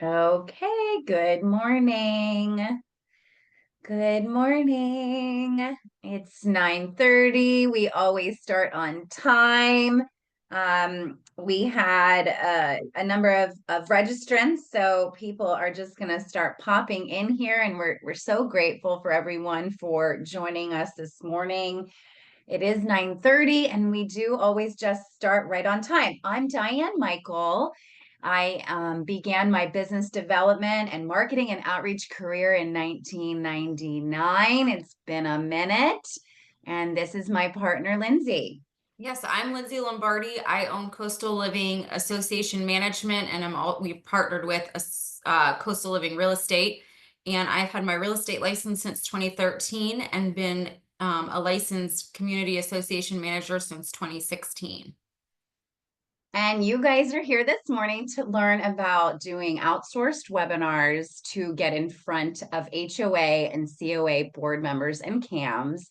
Okay, good morning. Good morning. It's 9:30. We always start on time. We had a number of registrants, so people are just going to start popping in here, and we're so grateful for everyone for joining us this morning. It is 9:30, and we do always just start right on time. I'm Diane Michael. I began my business development and marketing and outreach career in 1999. It's been a minute. And this is my partner, Lindsay. Yes, I'm Lindsay Lombardi. I own Coastal Living Association Management, and we've partnered with Coastal Living Real Estate. And I've had my real estate license since 2013 and been a licensed community association manager since 2016. And you guys are here this morning to learn about doing outsourced webinars to get in front of HOA and COA board members and CAMs.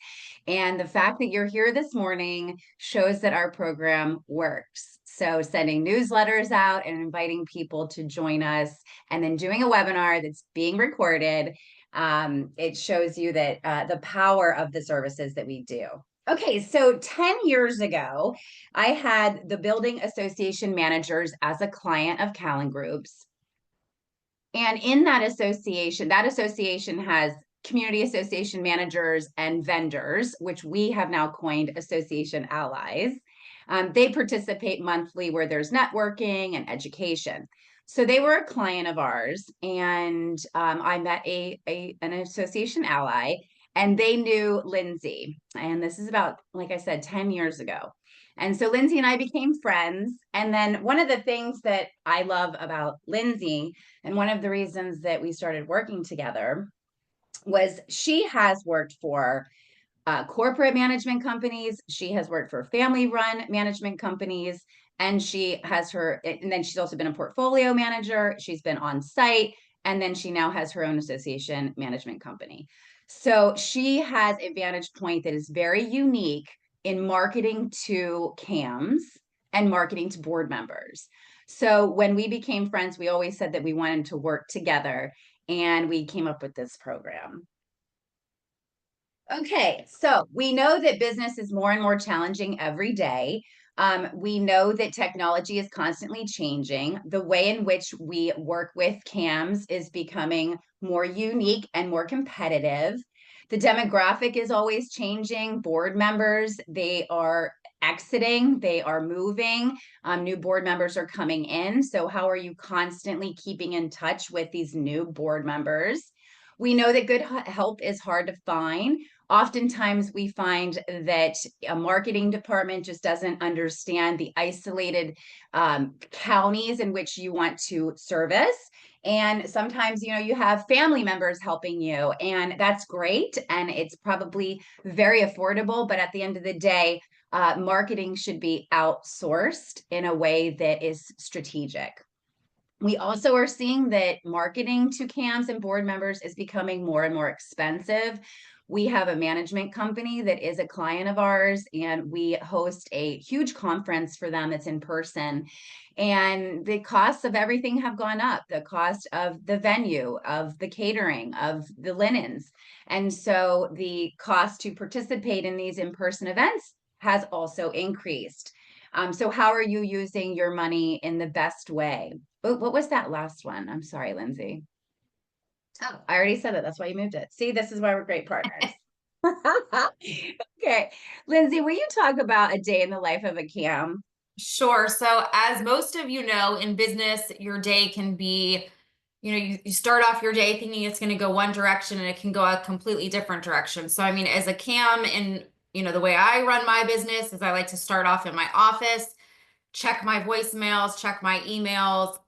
And the fact that you're here this morning shows that our program works. So sending newsletters out and inviting people to join us and then doing a webinar that's being recorded, it shows you that the power of the services that we do. Okay, so 10 years ago, I had the building association managers as a client of Callan Groups. And in that association has community association managers and vendors, which we have now coined association allies. They participate monthly where there's networking and education. So they were a client of ours, and I met an association ally, and they knew Lindsay. And this is about, like I said, 10 years ago. And so Lindsay and I became friends. And then one of the things that I love about Lindsay, and one of the reasons that we started working together, was she has worked for corporate management companies. She has worked for family run management companies. And then she's also been a portfolio manager. She's been on site. And then she now has her own association management company. So she has a vantage point that is very unique in marketing to CAMs and marketing to board members. So when we became friends, we always said that we wanted to work together, and we came up with this program. Okay, so we know that business is more and more challenging every day. We know that technology is constantly changing. The way in which we work with CAMs is becoming more unique and more competitive. The demographic is always changing. Board members, they are exiting, they are moving. New board members are coming in. So, how are you constantly keeping in touch with these new board members? We know that good help is hard to find. Oftentimes we find that a marketing department just doesn't understand the isolated counties in which you want to service. And sometimes, you have family members helping you, and that's great. And it's probably very affordable. But at the end of the day, marketing should be outsourced in a way that is strategic. We also are seeing that marketing to CAMs and board members is becoming more and more expensive. We have a management company that is a client of ours, and we host a huge conference for them that's in person. And the costs of everything have gone up, the cost of the venue, of the catering, of the linens. And so the cost to participate in these in-person events has also increased. So how are you using your money in the best way? What was that last one? I'm sorry, Lindsay. Oh, I already said it. That's why you moved it. See, this is why we're great partners. Okay. Lindsay, will you talk about a day in the life of a CAM? Sure. So, as most of you know, in business, your day can be, you start off your day thinking it's going to go one direction and it can go a completely different direction. So, I mean, as a CAM, and the way I run my business is I like to start off in my office, check my voicemails, check my emails,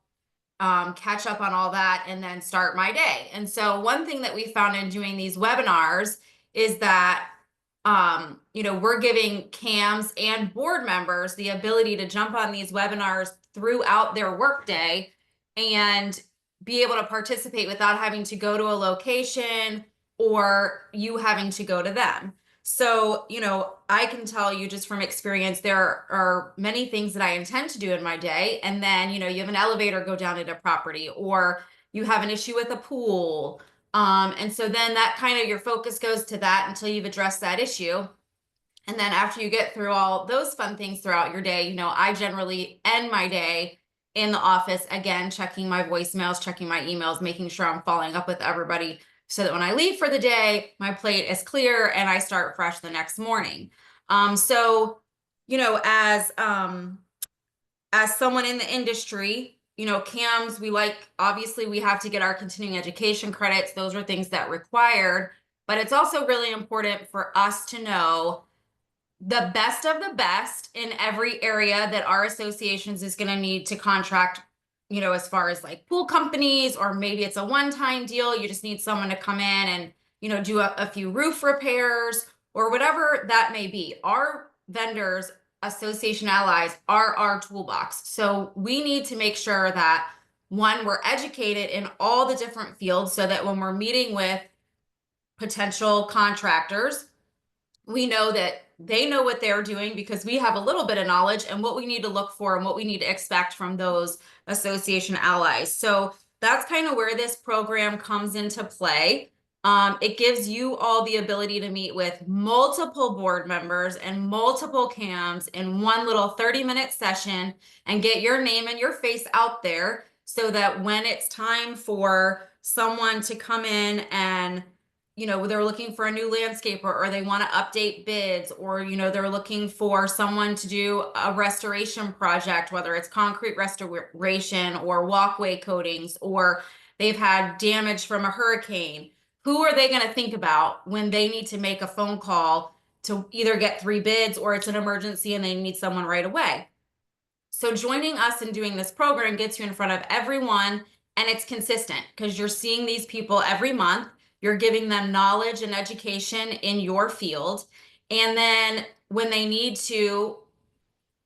catch up on all that, and then start my day. And so, one thing that we found in doing these webinars is that we're giving CAMs and board members the ability to jump on these webinars throughout their workday and be able to participate without having to go to a location or you having to go to them. So, I can tell you just from experience, there are many things that I intend to do in my day. And then, you have an elevator go down at a property, or you have an issue with a pool. And so then that kind of your focus goes to that until you've addressed that issue. And then after you get through all those fun things throughout your day, I generally end my day in the office, again, checking my voicemails, checking my emails, making sure I'm following up with everybody so that when I leave for the day, my plate is clear and I start fresh the next morning. So, as someone in the industry, CAMs, obviously we have to get our continuing education credits. Those are things that required, but it's also really important for us to know the best of the best in every area that our associations is going to need to contract, as far as like pool companies, or maybe it's a one-time deal. You just need someone to come in and, do a few roof repairs or whatever that may be. Our vendors, association allies, are our toolbox. So we need to make sure that, one, we're educated in all the different fields so that when we're meeting with potential contractors, we know that they know what they're doing because we have a little bit of knowledge and what we need to look for and what we need to expect from those association allies. So that's kind of where this program comes into play. It gives you all the ability to meet with multiple board members and multiple CAMs in one little 30-minute session and get your name and your face out there so that when it's time for someone to come in and they're looking for a new landscaper, or they want to update bids, or, they're looking for someone to do a restoration project, whether it's concrete restoration or walkway coatings, or they've had damage from a hurricane. Who are they going to think about when they need to make a phone call to either get 3 bids, or it's an emergency and they need someone right away? So joining us and doing this program gets you in front of everyone, and it's consistent because you're seeing these people every month. You're giving them knowledge and education in your field. And then when they need to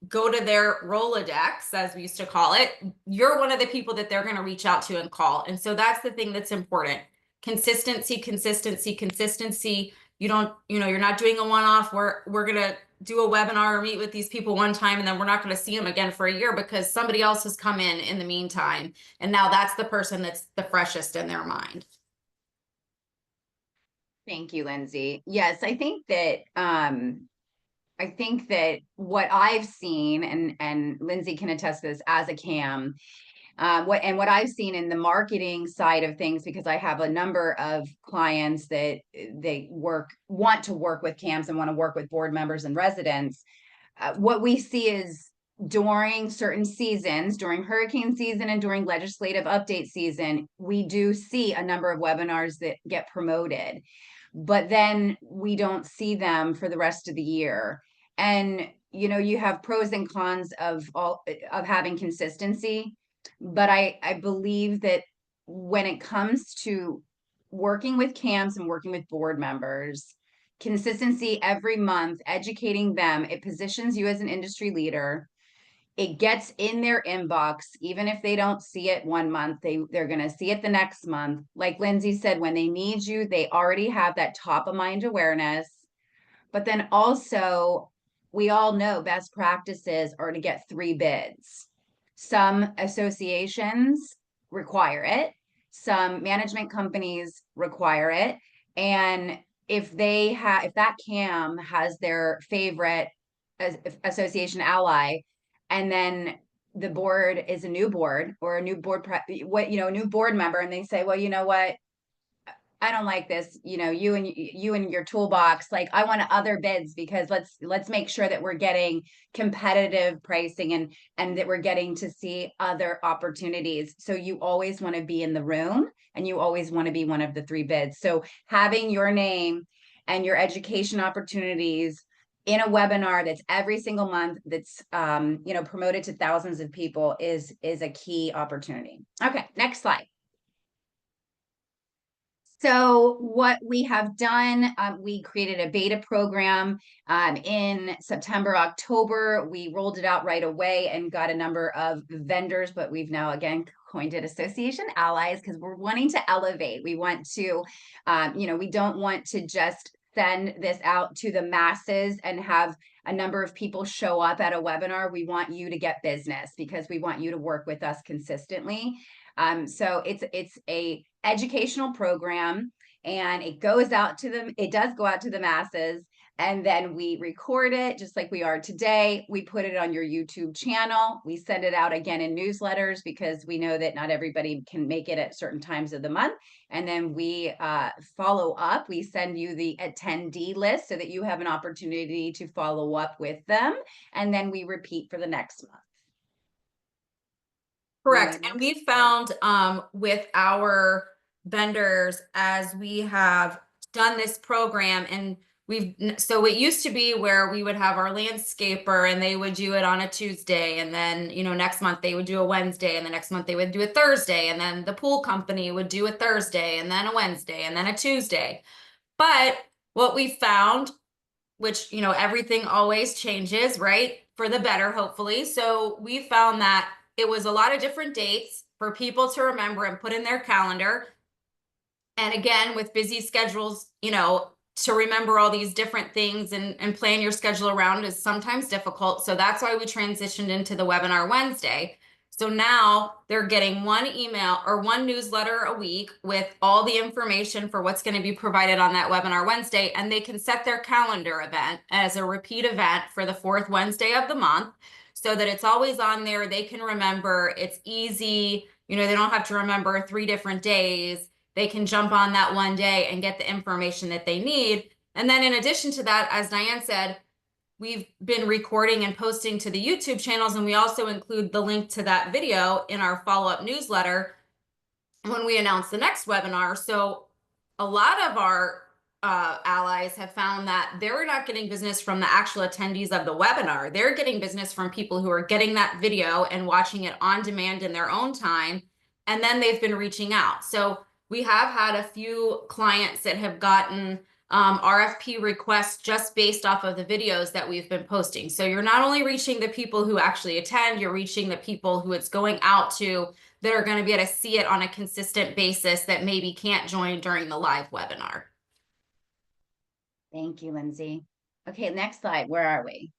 go to their Rolodex, as we used to call it, you're one of the people that they're going to reach out to and call. And so that's the thing that's important. Consistency, consistency, consistency. You're not doing a one-off. We're going to do a webinar or meet with these people one time, and then we're not going to see them again for a year because somebody else has come in the meantime. And now that's the person that's the freshest in their mind. Thank you, Lindsay. Yes, I think that what I've seen, and Lindsay can attest to this as a CAM, what I've seen in the marketing side of things, because I have a number of clients that they want to work with CAMs and want to work with board members and residents. What we see is during certain seasons, during hurricane season and during legislative update season, we do see a number of webinars that get promoted, but then we don't see them for the rest of the year. And you have pros and cons of having consistency, but I believe that when it comes to working with CAMs and working with board members, consistency every month, educating them, it positions you as an industry leader. It gets in their inbox. Even if they don't see it one month, they're going to see it the next month. Like Lindsay said, when they need you, they already have that top of mind awareness. But then also, we all know best practices are to get 3 bids. Some associations require it. Some management companies require it. And if that CAM has their favorite association ally, and then the board is a new board or a new board, new board member, and they say, well, you know what? I don't like this, you and your toolbox, like I want other bids, because let's make sure that we're getting competitive pricing and that we're getting to see other opportunities. So you always want to be in the room, and you always want to be one of the 3 bids. So having your name and your education opportunities in a webinar that's every single month, that's promoted to thousands of people is a key opportunity. Okay, next slide. So what we have done, we created a beta program in September, October. We rolled it out right away and got a number of vendors, but we've now again coined it association allies because we're wanting to elevate. We want to, we don't want to just send this out to the masses and have a number of people show up at a webinar. We want you to get business because we want you to work with us consistently. So it's a educational program, and it goes out to them. It does go out to the masses. And then we record it just like we are today. We put it on your YouTube channel. We send it out again in newsletters because we know that not everybody can make it at certain times of the month. And then we follow up. We send you the attendee list so that you have an opportunity to follow up with them. And then we repeat for the next month. Correct. And we found with our vendors, as we have done this program, and so it used to be where we would have our landscaper and they would do it on a Tuesday, and then, you know, next month they would do a Wednesday, and the next month they would do a Thursday, and then the pool company would do a Thursday, and then a Wednesday, and then a Tuesday. But what we found, which, you know, everything always changes, right? For the better, hopefully. So we found that it was a lot of different dates for people to remember and put in their calendar. And again, with busy schedules, you know, to remember all these different things and plan your schedule around is sometimes difficult. So that's why we transitioned into the webinar Wednesday. So now they're getting one email or one newsletter a week with all the information for what's going to be provided on that webinar Wednesday. And they can set their calendar event as a repeat event for the fourth Wednesday of the month, so that it's always on there. They can remember. It's easy. You know, they don't have to remember 3 different days. They can jump on that one day and get the information that they need. And then in addition to that, as Diane said, we've been recording and posting to the YouTube channels, and we also include the link to that video in our follow-up newsletter when we announce the next webinar. So a lot of our allies have found that they're not getting business from the actual attendees of the webinar. They're getting business from people who are getting that video and watching it on demand in their own time. And then they've been reaching out. So we have had a few clients that have gotten RFP requests just based off of the videos that we've been posting. So you're not only reaching the people who actually attend, you're reaching the people who it's going out to that are going to be able to see it on a consistent basis that maybe can't join during the live webinar. Thank you, Lindsay. Okay, next slide. Where are we?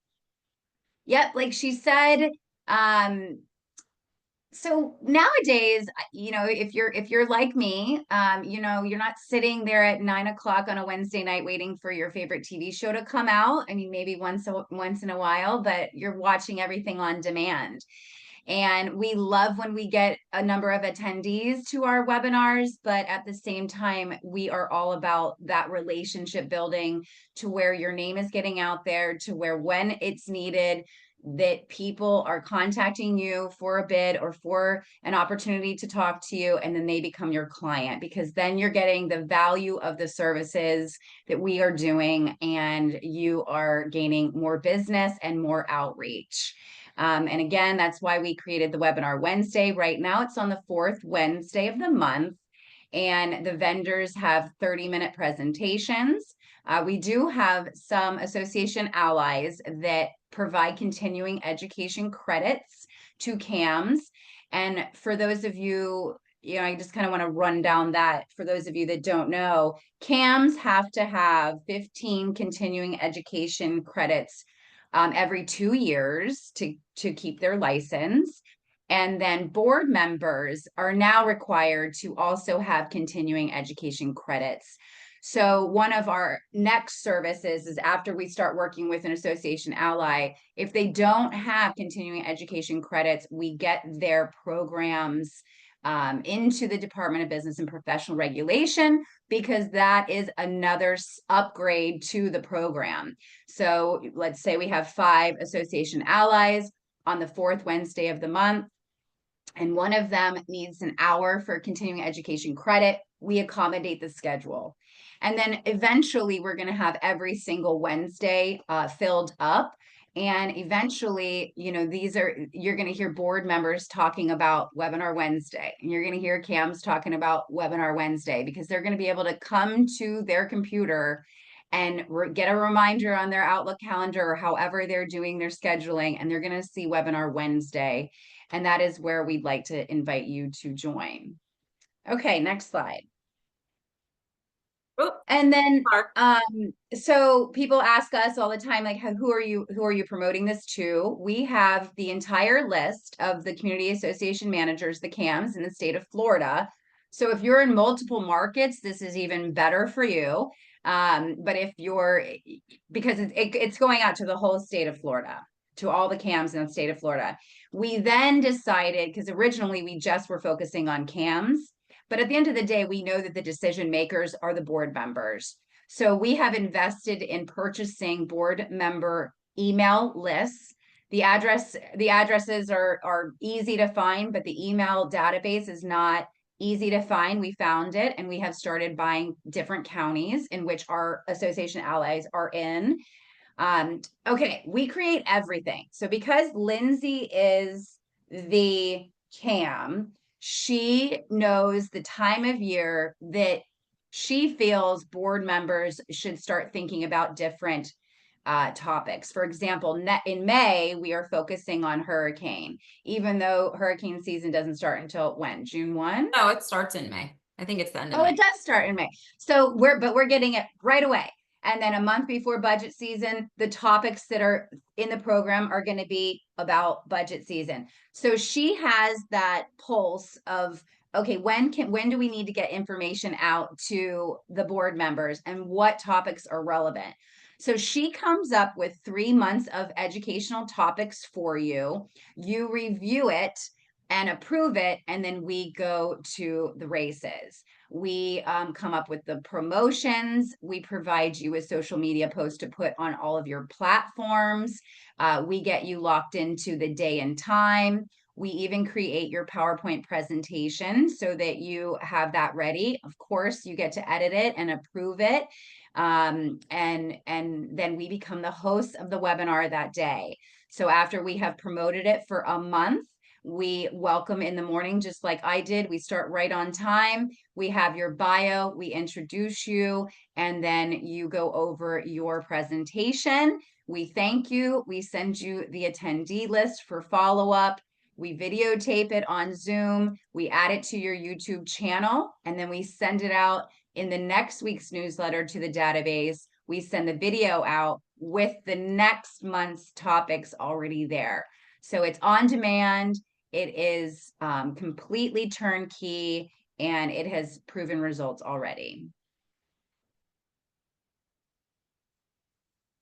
Yep, like she said, so nowadays, you know, if you're like me, you know, you're not sitting there at 9 o'clock on a Wednesday night waiting for your favorite TV show to come out. I mean, maybe once in a while, but you're watching everything on demand. And we love when we get a number of attendees to our webinars, but at the same time, we are all about that relationship building to where your name is getting out there, to where when it's needed, that people are contacting you for a bid or for an opportunity to talk to you, and then they become your client, because then you're getting the value of the services that we are doing, and you are gaining more business and more outreach. And again, that's why we created the webinar Wednesday. Right now, it's on the 4th Wednesday of the month, and the vendors have 30-minute presentations. We do have some association allies that provide continuing education credits to CAMs. And for those of you, you know, I just kind of want to run down that for those of you that don't know, CAMs have to have 15 continuing education credits every 2 years to keep their license. And then board members are now required to also have continuing education credits. So one of our next services is, after we start working with an association ally, if they don't have continuing education credits, we get their programs into the Department of Business and Professional Regulation, because that is another upgrade to the program. So let's say we have 5 association allies on the 4th Wednesday of the month, and one of them needs an hour for continuing education credit. We accommodate the schedule. And then eventually we're going to have every single Wednesday filled up. And eventually, you know, you're going to hear board members talking about Webinar Wednesday, and you're going to hear CAMs talking about Webinar Wednesday, because they're going to be able to come to their computer and get a reminder on their Outlook calendar, or however they're doing their scheduling, and they're going to see Webinar Wednesday. And that is where we'd like to invite you to join. Okay, next slide. Oh, And then, Mark. so people ask us all the time, like, who are you promoting this to? We have the entire list of the community association managers, the CAMs in the state of Florida. So if you're in multiple markets, this is even better for you. But if you're, because it's going out to the whole state of Florida, to all the CAMs in the state of Florida. We then decided, because originally we just were focusing on CAMs, but at the end of the day, we know that the decision makers are the board members. So we have invested in purchasing board member email lists. The addresses are easy to find, but the email database is not easy to find. We found it, and we have started buying different counties in which our association allies are in. Okay, we create everything. So because Lindsay is the CAM, she knows the time of year that she feels board members should start thinking about different topics. For example, in May, we are focusing on hurricane, even though hurricane season doesn't start until when? June 1? No, it starts in May. I think it's the end of Oh, May. it does start in May. So we're getting it right away. And then a month before budget season, the topics that are in the program are going to be about budget season. So she has that pulse of, okay, when do we need to get information out to the board members and what topics are relevant? So she comes up with 3 months of educational topics for you. You review it and approve it, and then we go to the races. We come up with the promotions. We provide you with social media posts to put on all of your platforms. We get you locked into the day and time. We even create your PowerPoint presentation so that you have that ready. Of course, you get to edit it and approve it. And then we become the hosts of the webinar that day. So after we have promoted it for a month, we welcome in the morning, just like I did. We start right on time. We have your bio, we introduce you, and then you go over your presentation. We thank you. We send you the attendee list for follow-up. We videotape it on Zoom. We add it to your YouTube channel, and then we send it out in the next week's newsletter to the database. We send the video out with the next month's topics already there. So it's on demand. It is completely turnkey, and it has proven results already.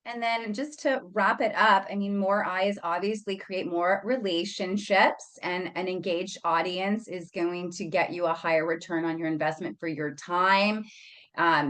And then just to wrap it up, I mean, more eyes obviously create more relationships, and an engaged audience is going to get you a higher return on your investment for your time.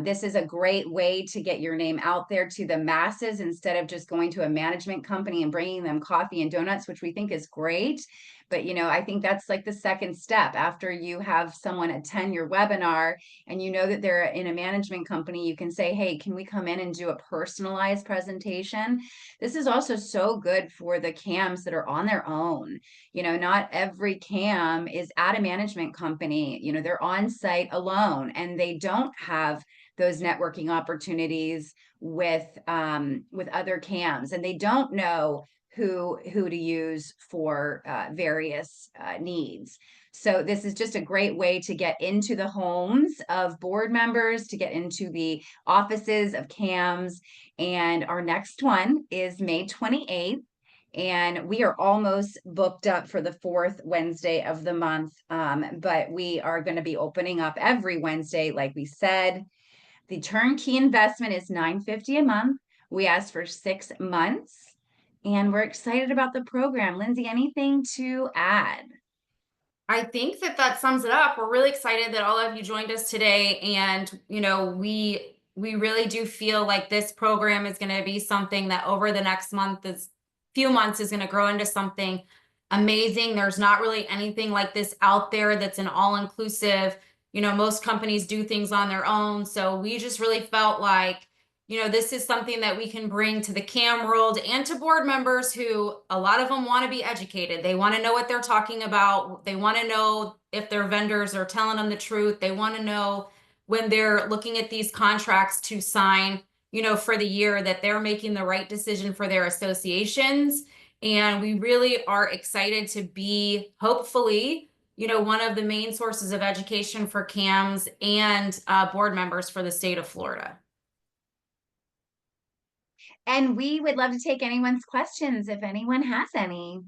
This is a great way to get your name out there to the masses instead of just going to a management company and bringing them coffee and donuts, which we think is great. But, I think that's like the second step after you have someone attend your webinar and you know that they're in a management company. You can say, hey, can we come in and do a personalized presentation? This is also so good for the CAMs that are on their own. Not every CAM is at a management company. They're on site alone, and they don't have those networking opportunities with other CAMs, and they don't know who to use for various needs. So this is just a great way to get into the homes of board members, to get into the offices of CAMs. And our next one is May 28th. And we are almost booked up for the 4th Wednesday of the month. But we are going to be opening up every Wednesday, like we said. The turnkey investment is $950 a month. We asked for 6 months. And we're excited about the program. Lindsay, anything to add? I think that sums it up. We're really excited that all of you joined us today. And, we really do feel like this program is going to be something that over the next few months is going to grow into something amazing. There's not really anything like this out there that's an all-inclusive. Most companies do things on their own. So we just really felt like, this is something that we can bring to the CAM world and to board members who, a lot of them want to be educated. They want to know what they're talking about. They want to know if their vendors are telling them the truth. They want to know when they're looking at these contracts to sign, for the year, that they're making the right decision for their associations. And we really are excited to be, hopefully, one of the main sources of education for CAMs and board members for the state of Florida. And we would love to take anyone's questions if anyone has any.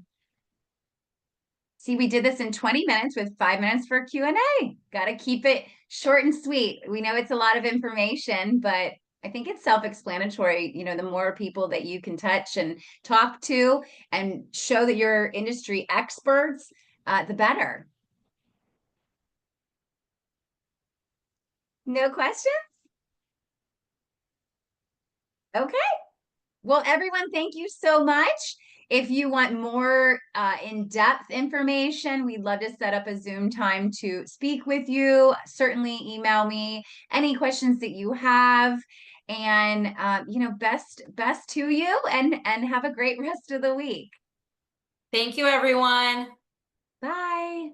See, we did this in 20 minutes with 5 minutes for Q&A. Got to keep it short and sweet. We know it's a lot of information, but I think it's self-explanatory. The more people that you can touch and talk to and show that you're industry experts, the better. No questions? Okay. Well, everyone, thank you so much. If you want more in-depth information, we'd love to set up a Zoom time to speak with you. Certainly email me any questions that you have. And best to you, and have a great rest of the week. Thank you, everyone. Bye.